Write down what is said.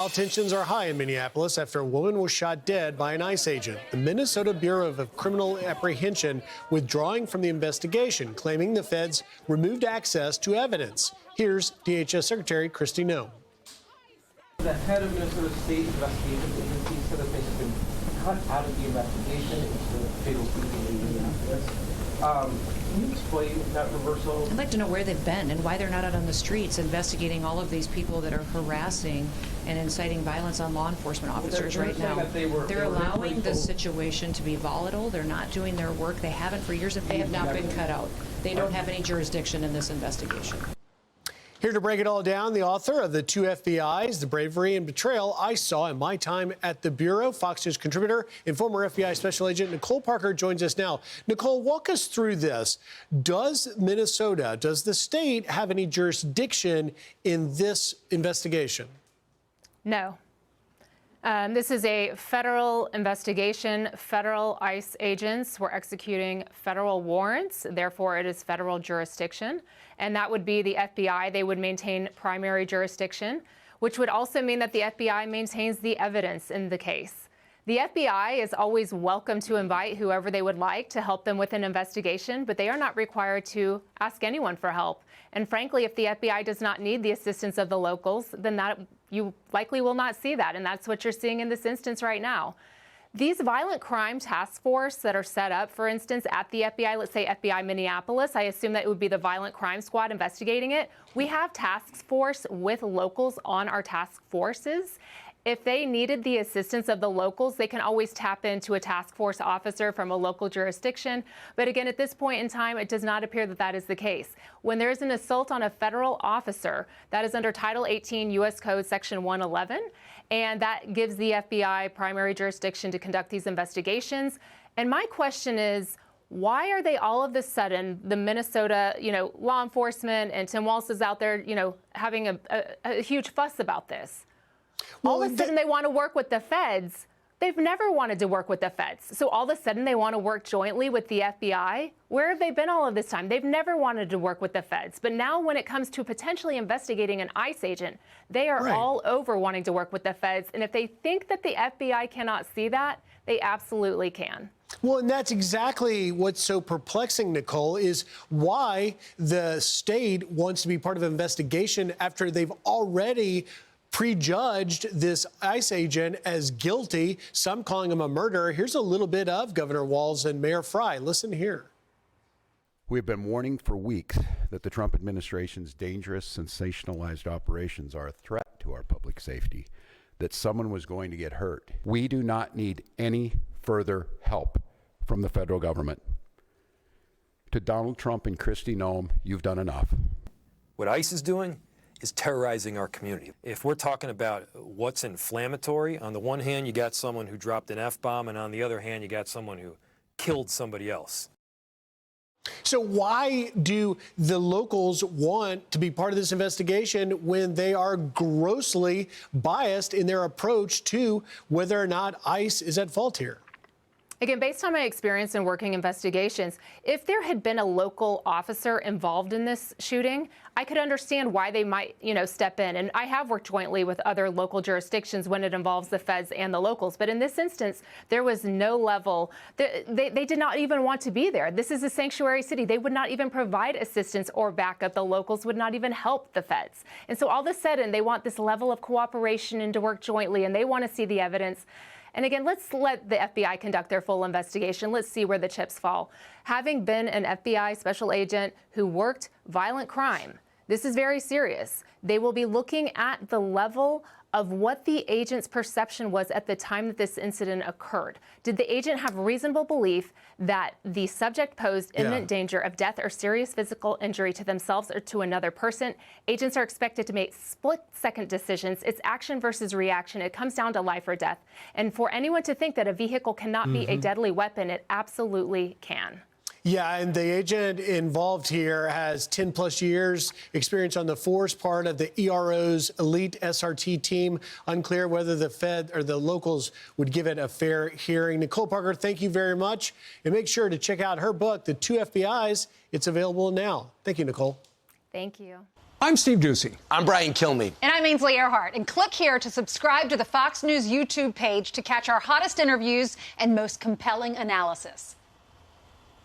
Tensions are high in Minneapolis after a woman was shot dead by an ICE agent. The Minnesota Bureau of Criminal Apprehension withdrawing from the investigation, claiming the feds removed access to evidence. Here's DHS Secretary Kristi Noem. The head of Minnesota State Investigations Agency said that they have been cut out of the investigation into the fatal shooting in Minneapolis. Can you explain that reversal? I'd like to know where they've been and why they're not out on the streets investigating all of these people that are harassing and inciting violence on law enforcement officers right now. They're allowing the situation to be volatile. They're not doing their work. They haven't for years, and they have not been cut out. They don't have any jurisdiction in this investigation. Here to break it all down, the author of The Two FBIs, The Bravery and Betrayal I Saw in My Time at the Bureau, Fox News contributor and former FBI Special Agent Nicole Parker joins us now. Nicole, walk us through this. Does Minnesota, does the state have any jurisdiction in this investigation? No. This is a federal investigation. Federal ICE agents were executing federal warrants. Therefore, it is federal jurisdiction. And that would be the FBI. They would maintain primary jurisdiction, which would also mean that the FBI maintains the evidence in the case. The FBI is always welcome to invite whoever they would like to help them with an investigation, but they are not required to ask anyone for help. And frankly, if the FBI does not need the assistance of the locals, then you likely will not see that. And that's what you're seeing in this instance right now. These violent crime task force that are set up, for instance, at the FBI, let's say FBI Minneapolis, I assume that it would be the violent crime squad investigating it. We have task force with locals on our task forces. If they needed the assistance of the locals, they can always tap into a task force officer from a local jurisdiction. But again, at this point in time, it does not appear that that is the case. When there is an assault on a federal officer, that is under Title 18 U.S. Code Section 111, and that gives the FBI primary jurisdiction to conduct these investigations. And my question is, why are they all of a sudden, the Minnesota, law enforcement and Tim Walz is out there, having a huge fuss about this? All of a sudden, they want to work with the feds. They've never wanted to work with the feds. So all of a sudden, they want to work jointly with the FBI. Where have they been all of this time? They've never wanted to work with the feds. But now when it comes to potentially investigating an ICE agent, they are all over wanting to work with the feds. And if they think that the FBI cannot see that, they absolutely can. Well, and that's exactly what's so perplexing, Nicole, is why the state wants to be part of an investigation after they've already prejudged this ICE agent as guilty, some calling him a murderer. Here's a little bit of Governor Walz and Mayor Frey. Listen here. We have been warning for weeks that the Trump administration's dangerous, sensationalized operations are a threat to our public safety, that someone was going to get hurt. We do not need any further help from the federal government. To Donald Trump and Kristi Noem, you've done enough. What ICE is doing is terrorizing our community. If we're talking about what's inflammatory, on the one hand, you got someone who dropped an F-bomb, and on the other hand, you got someone who killed somebody else. So why do the locals want to be part of this investigation when they are grossly biased in their approach to whether or not ICE is at fault here? Again, based on my experience in working investigations, if there had been a local officer involved in this shooting, I could understand why they might, step in. And I have worked jointly with other local jurisdictions when it involves the feds and the locals. But in this instance, there was no level. They did not even want to be there. This is a sanctuary city. They would not even provide assistance or backup. The locals would not even help the feds. And so all of a sudden, they want this level of cooperation and to work jointly, and they want to see the evidence. And again, let's let the FBI conduct their full investigation. Let's see where the chips fall. Having been an FBI special agent who worked violent crime, this is very serious. They will be looking at the level of what the agent's perception was at the time that this incident occurred. Did the agent have reasonable belief that the subject posed imminent danger of death or serious physical injury to themselves or to another person? Agents are expected to make split-second decisions. It's action versus reaction. It comes down to life or death. And for anyone to think that a vehicle cannot be a deadly weapon, it absolutely can. Yeah, and the agent involved here has 10-plus years experience on the force, part of the ERO's elite SRT team. Unclear whether the Fed or the locals would give it a fair hearing. Nicole Parker, thank you very much. And make sure to check out her book, The Two FBIs. It's available now. Thank you, Nicole. Thank you. I'm Steve Doocy. I'm Brian Kilmeade. And I'm Ainsley Earhart. And click here to subscribe to the Fox News YouTube page to catch our hottest interviews and most compelling analysis.